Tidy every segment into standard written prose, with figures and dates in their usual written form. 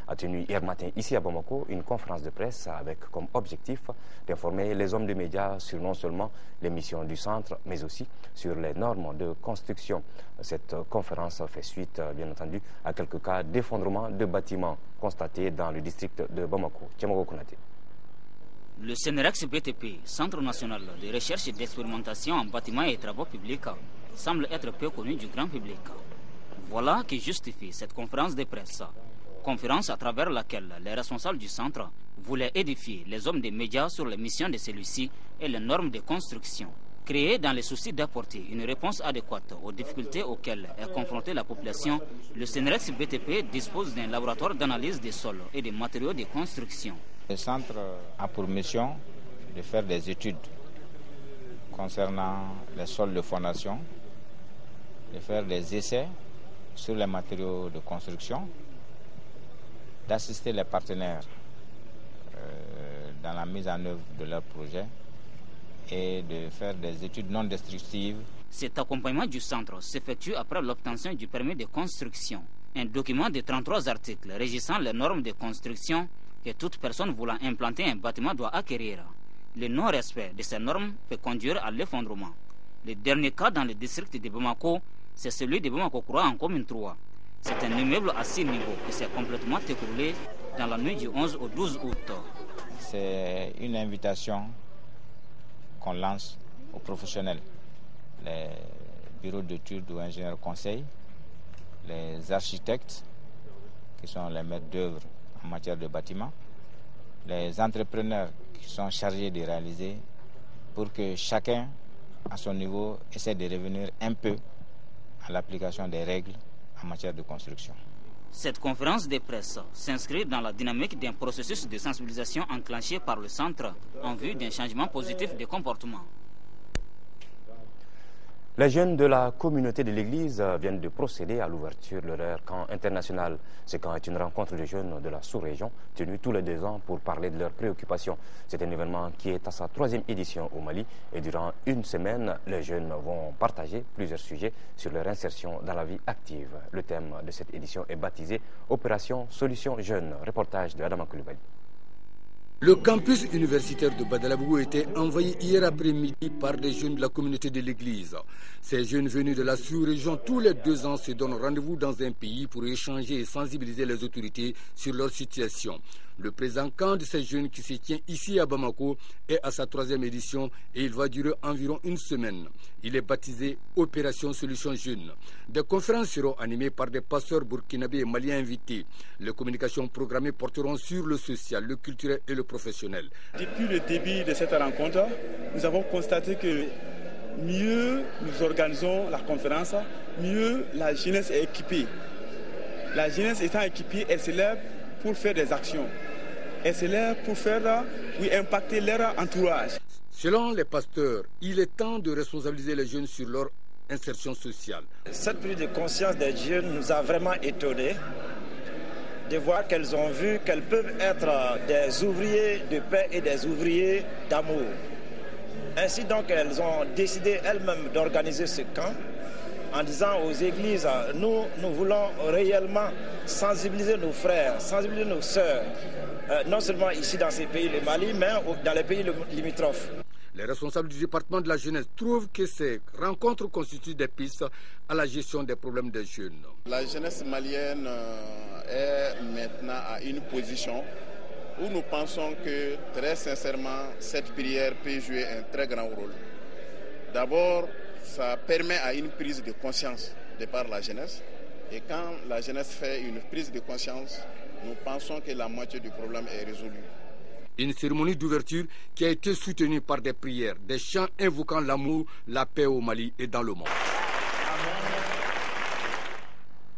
a tenu hier matin ici à Bamako une conférence de presse avec comme objectif d'informer les hommes de médias sur non seulement les missions du centre, mais aussi sur les normes de construction. Cette conférence fait suite, bien entendu, à quelques cas d'effondrement de bâtiments constatés dans le district de Bamako. Thiamago Konaté. Le CNREX BTP, Centre national de recherche et d'expérimentation en bâtiments et travaux publics, semble être peu connu du grand public. Voilà qui justifie cette conférence de presse. Conférence à travers laquelle les responsables du centre voulaient édifier les hommes des médias sur les missions de celui-ci et les normes de construction. Créé dans le souci d'apporter une réponse adéquate aux difficultés auxquelles est confrontée la population, le CNREX BTP dispose d'un laboratoire d'analyse des sols et des matériaux de construction. Le centre a pour mission de faire des études concernant les sols de fondation, de faire des essais sur les matériaux de construction, d'assister les partenaires dans la mise en œuvre de leurs projets et de faire des études non destructives. Cet accompagnement du centre s'effectue après l'obtention du permis de construction, un document de 33 articles régissant les normes de construction que toute personne voulant implanter un bâtiment doit acquérir. Le non-respect de ces normes peut conduire à l'effondrement. Le dernier cas dans le district de Bamako, c'est celui de Bamako-Kura en commune 3. C'est un immeuble à 6 niveaux qui s'est complètement écroulé dans la nuit du 11 au 12 août. C'est une invitation qu'on lance aux professionnels, les bureaux d'études ou ingénieurs conseils, les architectes qui sont les maîtres d'œuvre en matière de bâtiments, les entrepreneurs qui sont chargés de réaliser pour que chacun, à son niveau, essaie de revenir un peu à l'application des règles en matière de construction. Cette conférence de presse s'inscrit dans la dynamique d'un processus de sensibilisation enclenché par le centre en vue d'un changement positif de comportement. Les jeunes de la communauté de l'Église viennent de procéder à l'ouverture de leur camp international. Ce camp est une rencontre de jeunes de la sous-région tenue tous les 2 ans pour parler de leurs préoccupations. C'est un événement qui est à sa 3e édition au Mali et durant une semaine, les jeunes vont partager plusieurs sujets sur leur insertion dans la vie active. Le thème de cette édition est baptisé Opération Solution Jeunes. Reportage de Adama Koulibaly. Le campus universitaire de Badalabougou était envahi hier après-midi par des jeunes de la communauté de l'Église. Ces jeunes venus de la sous-région tous les 2 ans se donnent rendez-vous dans un pays pour échanger et sensibiliser les autorités sur leur situation. Le présent camp de ces jeunes qui se tient ici à Bamako est à sa 3e édition et il va durer environ une semaine. Il est baptisé Opération Solution Jeunes. Des conférences seront animées par des pasteurs burkinabés et maliens invités. Les communications programmées porteront sur le social, le culturel et le professionnel. Depuis le début de cette rencontre, nous avons constaté que mieux nous organisons la conférence, mieux la jeunesse est équipée. La jeunesse étant équipée, elle se lève pour faire des actions. Elle se lève pour faire, impacter leur entourage. Selon les pasteurs, il est temps de responsabiliser les jeunes sur leur insertion sociale. Cette prise de conscience des jeunes nous a vraiment étonnés de voir qu'elles ont vu qu'elles peuvent être des ouvriers de paix et des ouvriers d'amour. Ainsi donc, elles ont décidé elles-mêmes d'organiser ce camp en disant aux églises, nous voulons réellement sensibiliser nos frères, sensibiliser nos sœurs, non seulement ici dans ces pays, le Mali, mais dans les pays limitrophes. Les responsables du département de la jeunesse trouvent que ces rencontres constituent des pistes à la gestion des problèmes des jeunes. La jeunesse malienne est maintenant à une position où nous pensons que très sincèrement cette prière peut jouer un très grand rôle. D'abord, ça permet à une prise de conscience de par la jeunesse. Et quand la jeunesse fait une prise de conscience, nous pensons que la moitié du problème est résolue. Une cérémonie d'ouverture qui a été soutenue par des prières, des chants invoquant l'amour, la paix au Mali et dans le monde.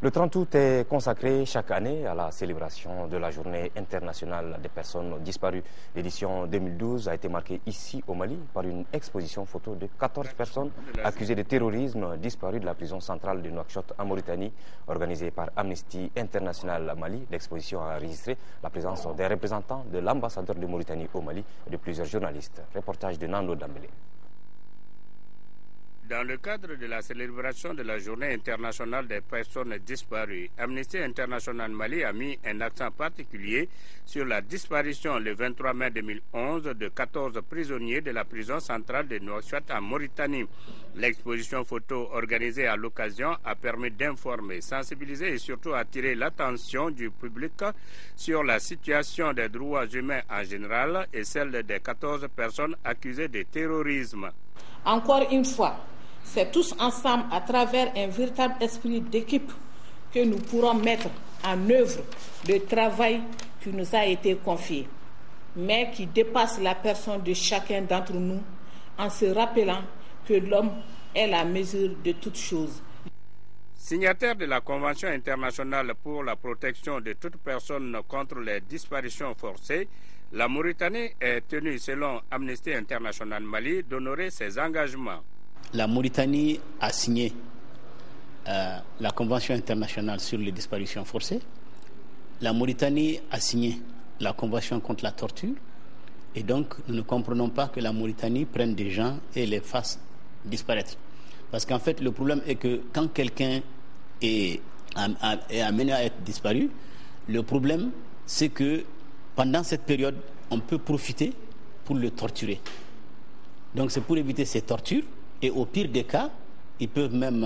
Le 30 août est consacré chaque année à la célébration de la Journée internationale des personnes disparues. L'édition 2012 a été marquée ici au Mali par une exposition photo de 14 personnes accusées de terrorisme disparues de la prison centrale de Nouakchott en Mauritanie, organisée par Amnesty International Mali. L'exposition a enregistré la présence des représentants de l'ambassadeur de Mauritanie au Mali et de plusieurs journalistes. Reportage de Nando Dambélé. Dans le cadre de la célébration de la Journée internationale des personnes disparues, Amnesty International Mali a mis un accent particulier sur la disparition le 23 mai 2011 de 14 prisonniers de la prison centrale de Nouakchott en Mauritanie. L'exposition photo organisée à l'occasion a permis d'informer, sensibiliser et surtout attirer l'attention du public sur la situation des droits humains en général et celle des 14 personnes accusées de terrorisme. Encore une fois, c'est tous ensemble, à travers un véritable esprit d'équipe, que nous pourrons mettre en œuvre le travail qui nous a été confié, mais qui dépasse la personne de chacun d'entre nous, en se rappelant que l'homme est la mesure de toutes choses. Signataire de la Convention internationale pour la protection de toute personne contre les disparitions forcées, la Mauritanie est tenue, selon Amnesty International Mali, d'honorer ses engagements. La Mauritanie a signé la Convention internationale sur les disparitions forcées. La Mauritanie a signé la Convention contre la torture. Et donc, nous ne comprenons pas que la Mauritanie prenne des gens et les fasse disparaître. Parce qu'en fait, le problème est que quand quelqu'un est amené à être disparu, le problème, c'est que pendant cette période, on peut profiter pour le torturer. Donc, c'est pour éviter ces tortures. Et au pire des cas, ils peuvent même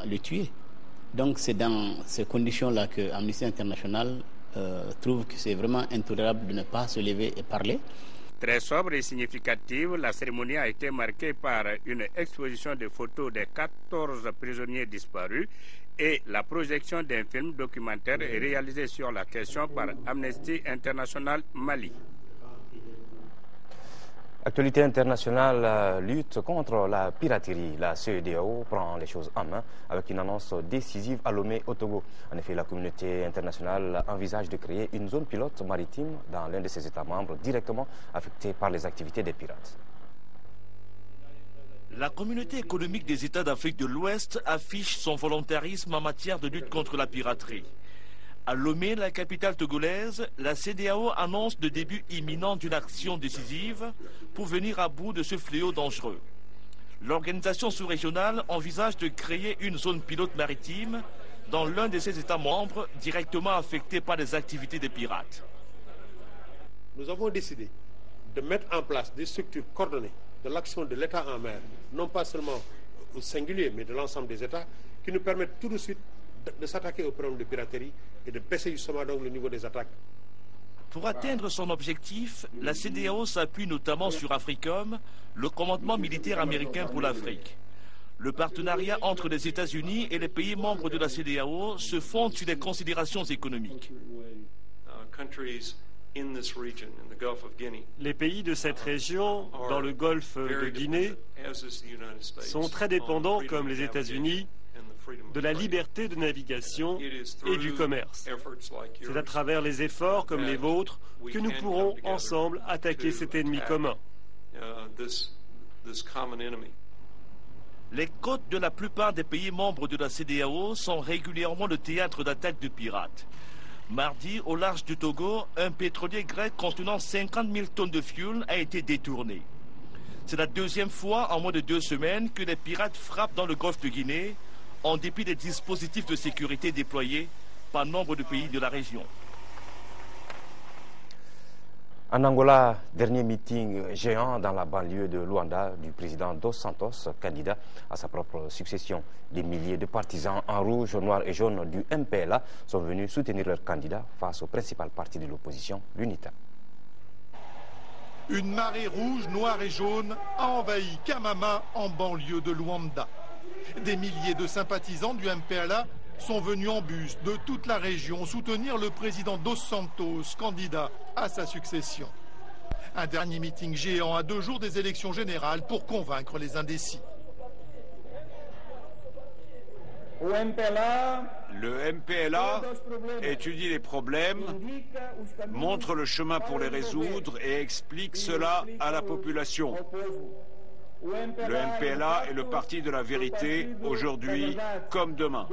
le tuer. Donc c'est dans ces conditions-là que Amnesty International trouve que c'est vraiment intolérable de ne pas se lever et parler. Très sobre et significative, la cérémonie a été marquée par une exposition de photos des 14 prisonniers disparus et la projection d'un film documentaire réalisé sur la question par Amnesty International Mali. Actualité internationale, lutte contre la piraterie. La CEDEAO prend les choses en main avec une annonce décisive à Lomé au Togo. En effet, la communauté internationale envisage de créer une zone pilote maritime dans l'un de ses États membres directement affectés par les activités des pirates. La communauté économique des États d'Afrique de l'Ouest affiche son volontarisme en matière de lutte contre la piraterie. À Lomé, la capitale togolaise, la CEDEAO annonce le début imminent d'une action décisive pour venir à bout de ce fléau dangereux. L'organisation sous-régionale envisage de créer une zone pilote maritime dans l'un de ses États membres directement affectés par les activités des pirates. Nous avons décidé de mettre en place des structures coordonnées de l'action de l'État en mer, non pas seulement au singulier, mais de l'ensemble des États, qui nous permettent tout de suite de s'attaquer au problème de piraterie et de baisser justement donc le niveau des attaques. Pour atteindre son objectif, la CEDEAO s'appuie notamment sur AFRICOM, le commandement militaire américain pour l'Afrique. Le partenariat entre les États-Unis et les pays membres de la CEDEAO se fonde sur des considérations économiques. Les pays de cette région, dans le golfe de Guinée, sont très dépendants, comme les États-Unis, de la liberté de navigation et du commerce. C'est à travers les efforts comme les vôtres que nous pourrons ensemble attaquer cet ennemi commun. Les côtes de la plupart des pays membres de la CEDEAO sont régulièrement le théâtre d'attaques de pirates. Mardi, au large du Togo, un pétrolier grec contenant 50 000 tonnes de fioul a été détourné. C'est la deuxième fois en moins de 2 semaines que les pirates frappent dans le golfe de Guinée, en dépit des dispositifs de sécurité déployés par nombre de pays de la région. En Angola, dernier meeting géant dans la banlieue de Luanda du président Dos Santos, candidat à sa propre succession. Des milliers de partisans en rouge, noir et jaune du MPLA sont venus soutenir leur candidat face au principal parti de l'opposition, l'UNITA. Une marée rouge, noire et jaune a envahi Kamama en banlieue de Luanda. Des milliers de sympathisants du MPLA sont venus en bus de toute la région soutenir le président Dos Santos, candidat à sa succession. Un dernier meeting géant à 2 jours des élections générales pour convaincre les indécis. Le MPLA étudie les problèmes, montre le chemin pour les résoudre et explique cela à la population. Le MPLA est le parti de la vérité, aujourd'hui comme demain.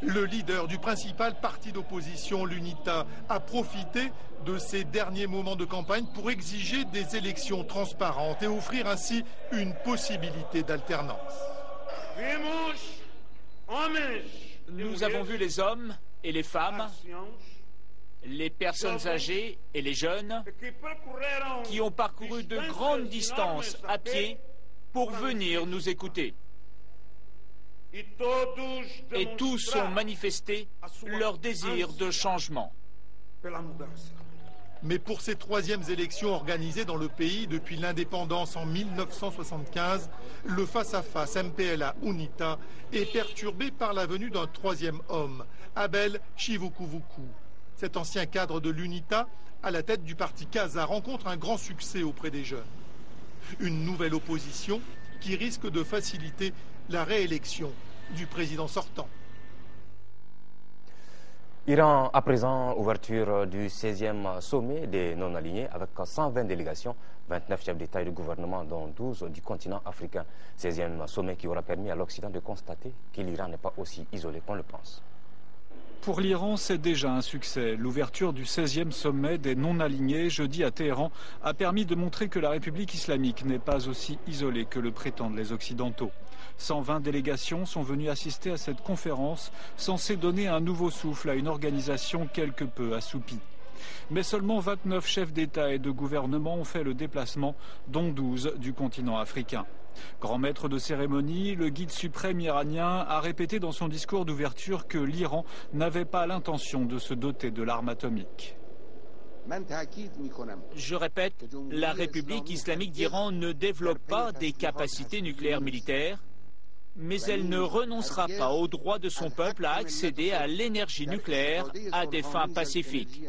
Le leader du principal parti d'opposition, l'UNITA, a profité de ces derniers moments de campagne pour exiger des élections transparentes et offrir ainsi une possibilité d'alternance. Nous avons vu les hommes et les femmes, les personnes âgées et les jeunes qui ont parcouru de grandes distances à pied pour venir nous écouter. Et tous ont manifesté leur désir de changement. Mais pour ces troisièmes élections organisées dans le pays depuis l'indépendance en 1975, le face-à-face MPLA-UNITA est perturbé par la venue d'un troisième homme, Abel Chivukuvuku. Cet ancien cadre de l'UNITA, à la tête du parti Kaza, rencontre un grand succès auprès des jeunes. Une nouvelle opposition qui risque de faciliter la réélection du président sortant. Iran, à présent, ouverture du 16e sommet des non-alignés avec 120 délégations, 29 chefs d'État et de gouvernement, dont 12 du continent africain. 16e sommet qui aura permis à l'Occident de constater que l'Iran n'est pas aussi isolé qu'on le pense. Pour l'Iran, c'est déjà un succès. L'ouverture du 16e sommet des non-alignés, jeudi à Téhéran, a permis de montrer que la République islamique n'est pas aussi isolée que le prétendent les Occidentaux. 120 délégations sont venues assister à cette conférence, censée donner un nouveau souffle à une organisation quelque peu assoupie. Mais seulement 29 chefs d'État et de gouvernement ont fait le déplacement, dont 12 du continent africain. Grand maître de cérémonie, le guide suprême iranien a répété dans son discours d'ouverture que l'Iran n'avait pas l'intention de se doter de l'arme atomique. Je répète, la République islamique d'Iran ne développe pas des capacités nucléaires militaires, mais elle ne renoncera pas au droit de son peuple à accéder à l'énergie nucléaire à des fins pacifiques.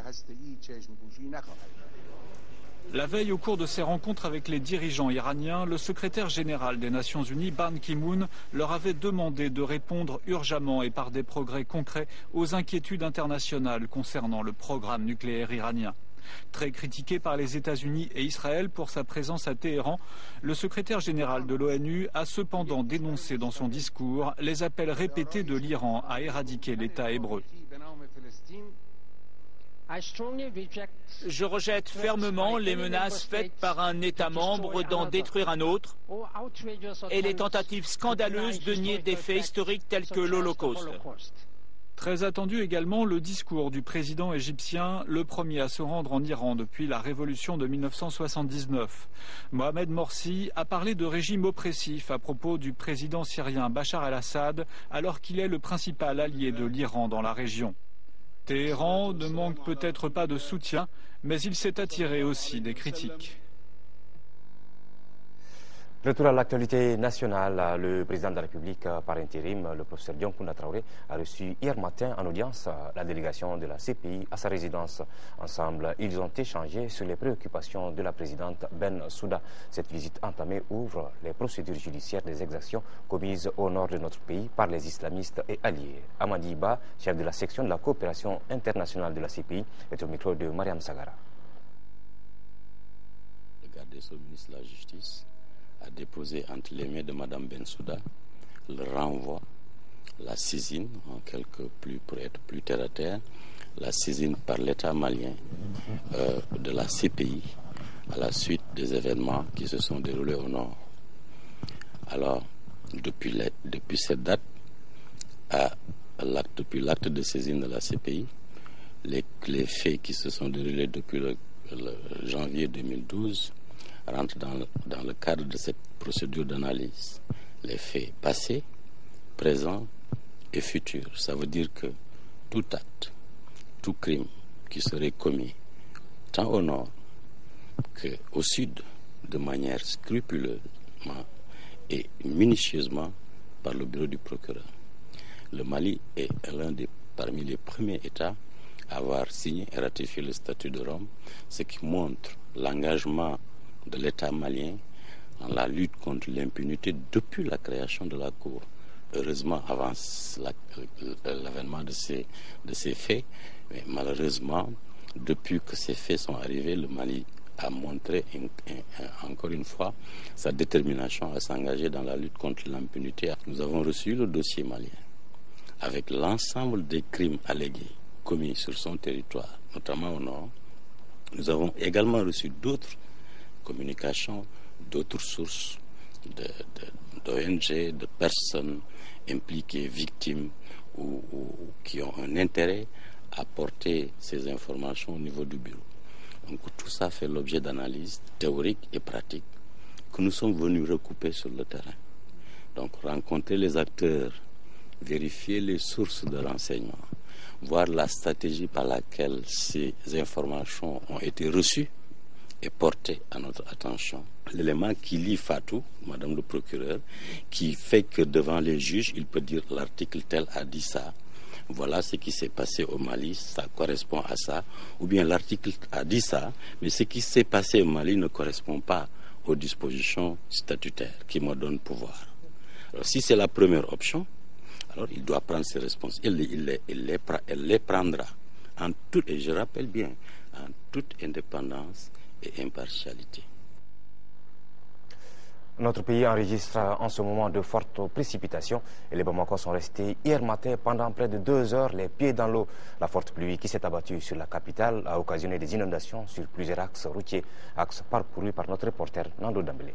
La veille, au cours de ses rencontres avec les dirigeants iraniens, le secrétaire général des Nations Unies, Ban Ki-moon, leur avait demandé de répondre urgemment et par des progrès concrets aux inquiétudes internationales concernant le programme nucléaire iranien. Très critiqué par les États-Unis et Israël pour sa présence à Téhéran, le secrétaire général de l'ONU a cependant dénoncé dans son discours les appels répétés de l'Iran à éradiquer l'État hébreu. Je rejette fermement les menaces faites par un État membre d'en détruire un autre et les tentatives scandaleuses de nier des faits historiques tels que l'Holocauste. Très attendu également le discours du président égyptien, le premier à se rendre en Iran depuis la révolution de 1979. Mohamed Morsi a parlé de régime oppressif à propos du président syrien Bachar el-Assad, alors qu'il est le principal allié de l'Iran dans la région. Téhéran ne manque peut-être pas de soutien, mais il s'est attiré aussi des critiques. Retour à l'actualité nationale, le président de la République par intérim, le professeur Dioncounda Traoré, a reçu hier matin en audience la délégation de la CPI à sa résidence. Ensemble, ils ont échangé sur les préoccupations de la présidente Bensouda. Cette visite entamée ouvre les procédures judiciaires des exactions commises au nord de notre pays par les islamistes et alliés. Amadi Ba, chef de la section de la coopération internationale de la CPI, est au micro de Mariam Sagara. Le garde des Sceaux, ministre de la Justice, a déposé entre les mains de Mme Bensouda le renvoi, la saisine, pour être plus terre à terre, la saisine par l'État malien de la CPI à la suite des événements qui se sont déroulés au nord. Alors, depuis cette date, depuis l'acte de saisine de la CPI, les faits qui se sont déroulés depuis le janvier 2012 rentre dans le cadre de cette procédure d'analyse. Les faits passés, présents et futurs. Ça veut dire que tout acte, tout crime qui serait commis, tant au nord qu'au sud, de manière scrupuleusement et minutieusement par le bureau du procureur. Le Mali est parmi les premiers États à avoir signé et ratifié le statut de Rome, ce qui montre l'engagement de l'État malien dans la lutte contre l'impunité depuis la création de la Cour. Heureusement, avant l'avènement de ces faits, mais malheureusement, depuis que ces faits sont arrivés, le Mali a montré encore une fois sa détermination à s'engager dans la lutte contre l'impunité. Nous avons reçu le dossier malien avec l'ensemble des crimes allégués commis sur son territoire, notamment au nord, nous avons également reçu d'autres communications, d'autres sources d'ONG, de personnes impliquées, victimes ou qui ont un intérêt à porter ces informations au niveau du bureau. Donc tout ça fait l'objet d'analyses théoriques et pratiques que nous sommes venus recouper sur le terrain. Donc rencontrer les acteurs, vérifier les sources de renseignements, voir la stratégie par laquelle ces informations ont été reçues et portées à notre attention. L'élément qui lie Fatou, Madame le procureur, qui fait que devant les juges, il peut dire l'article tel a dit ça. Voilà ce qui s'est passé au Mali, ça correspond à ça. Ou bien l'article a dit ça, mais ce qui s'est passé au Mali ne correspond pas aux dispositions statutaires qui me donnent pouvoir. Alors si c'est la première option, alors il doit prendre ses responsabilités. Elle les prendra en toute, et je rappelle bien, en toute indépendance et impartialité. Notre pays enregistre en ce moment de fortes précipitations et les Bamakois sont restés hier matin pendant près de 2 heures les pieds dans l'eau. La forte pluie qui s'est abattue sur la capitale a occasionné des inondations sur plusieurs axes routiers, axes parcourus par notre reporter Nando Dambélé.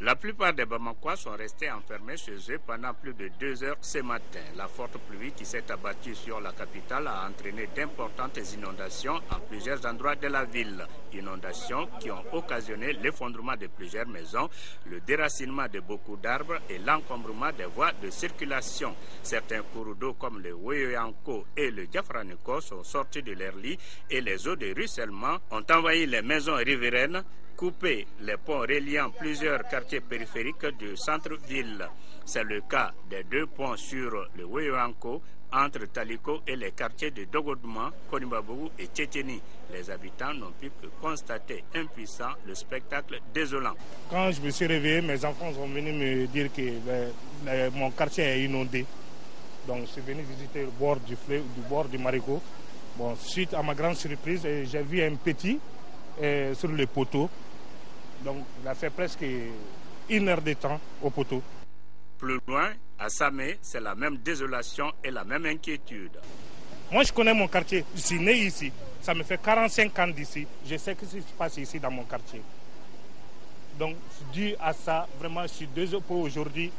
La plupart des Bamakois sont restés enfermés chez eux pendant plus de 2 heures ce matin. La forte pluie qui s'est abattue sur la capitale a entraîné d'importantes inondations en plusieurs endroits de la ville. Inondations qui ont occasionné l'effondrement de plusieurs maisons, le déracinement de beaucoup d'arbres et l'encombrement des voies de circulation. Certains cours d'eau comme le Weyoyanko et le Diafraniko sont sortis de leur lit et les eaux de ruissellement ont envahi les maisons riveraines, coupé les ponts reliant plusieurs quartiers périphériques du centre-ville. C'est le cas des 2 ponts sur le Weyoyanko entre Taliko et les quartiers de Dogodouman, Konibabougou et Tchétchéni. Les habitants n'ont pu que constater impuissants le spectacle désolant. Quand je me suis réveillé, mes enfants sont venus me dire que mon quartier est inondé. Donc je suis venu visiter le bord du fleuve, du bord du Marigot. Bon, suite à ma grande surprise, j'ai vu un petit sur le poteau. Donc il a fait presque 1 heure de temps au poteau. Plus loin, à Samé, c'est la même désolation et la même inquiétude. Moi je connais mon quartier, je suis né ici. Ça me fait 45 ans d'ici. Je sais ce qui se passe ici dans mon quartier. Donc dû à ça, vraiment je suis désolé pour aujourd'hui.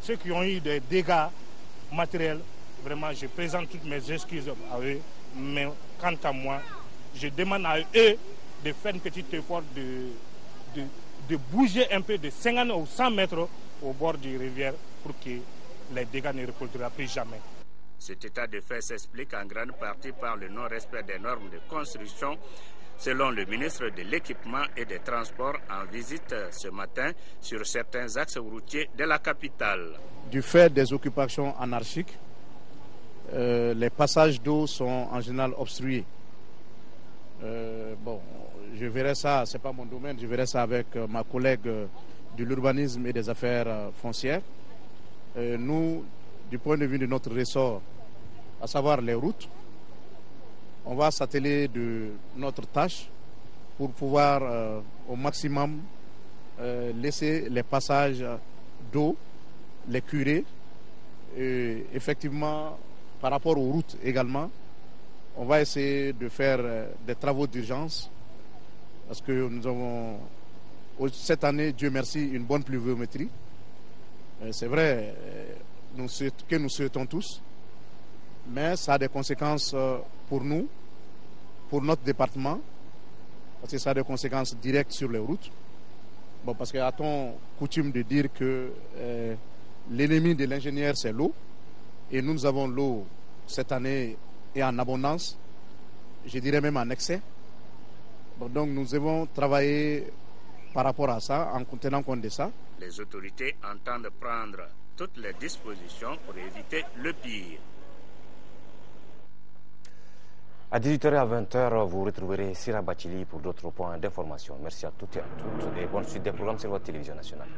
Ceux qui ont eu des dégâts matériels, vraiment je présente toutes mes excuses à eux. Mais quant à moi, je demande à eux de faire un petit effort de bouger un peu de 50 ou 100 mètres au bord du rivière pour que les dégâts ne reproduiront plus jamais. Cet état de fait s'explique en grande partie par le non-respect des normes de construction, selon le ministre de l'Équipement et des Transports en visite ce matin sur certains axes routiers de la capitale. Du fait des occupations anarchiques, les passages d'eau sont en général obstrués. Bon, je verrai ça, c'est pas mon domaine, je verrai ça avec ma collègue de l'urbanisme et des affaires foncières. Nous, du point de vue de notre ressort, à savoir les routes, on va s'atteler de notre tâche pour pouvoir au maximum laisser les passages d'eau, les curer. Et effectivement, par rapport aux routes également, on va essayer de faire des travaux d'urgence parce que nous avons cette année, Dieu merci, une bonne pluviométrie. C'est vrai que nous souhaitons tous, mais ça a des conséquences pour nous, pour notre département, parce que ça a des conséquences directes sur les routes. Bon, parce que a-t-on coutume de dire que l'ennemi de l'ingénieur, c'est l'eau, et nous avons l'eau cette année et en abondance, je dirais même en excès. Bon, donc nous devons travailler par rapport à ça, en tenant compte de ça. Les autorités entendent prendre toutes les dispositions pour éviter le pire. À 18h et à 20h, vous retrouverez Sira Bachili pour d'autres points d'information. Merci à toutes et à toutes et bonne suite des programmes sur votre télévision nationale.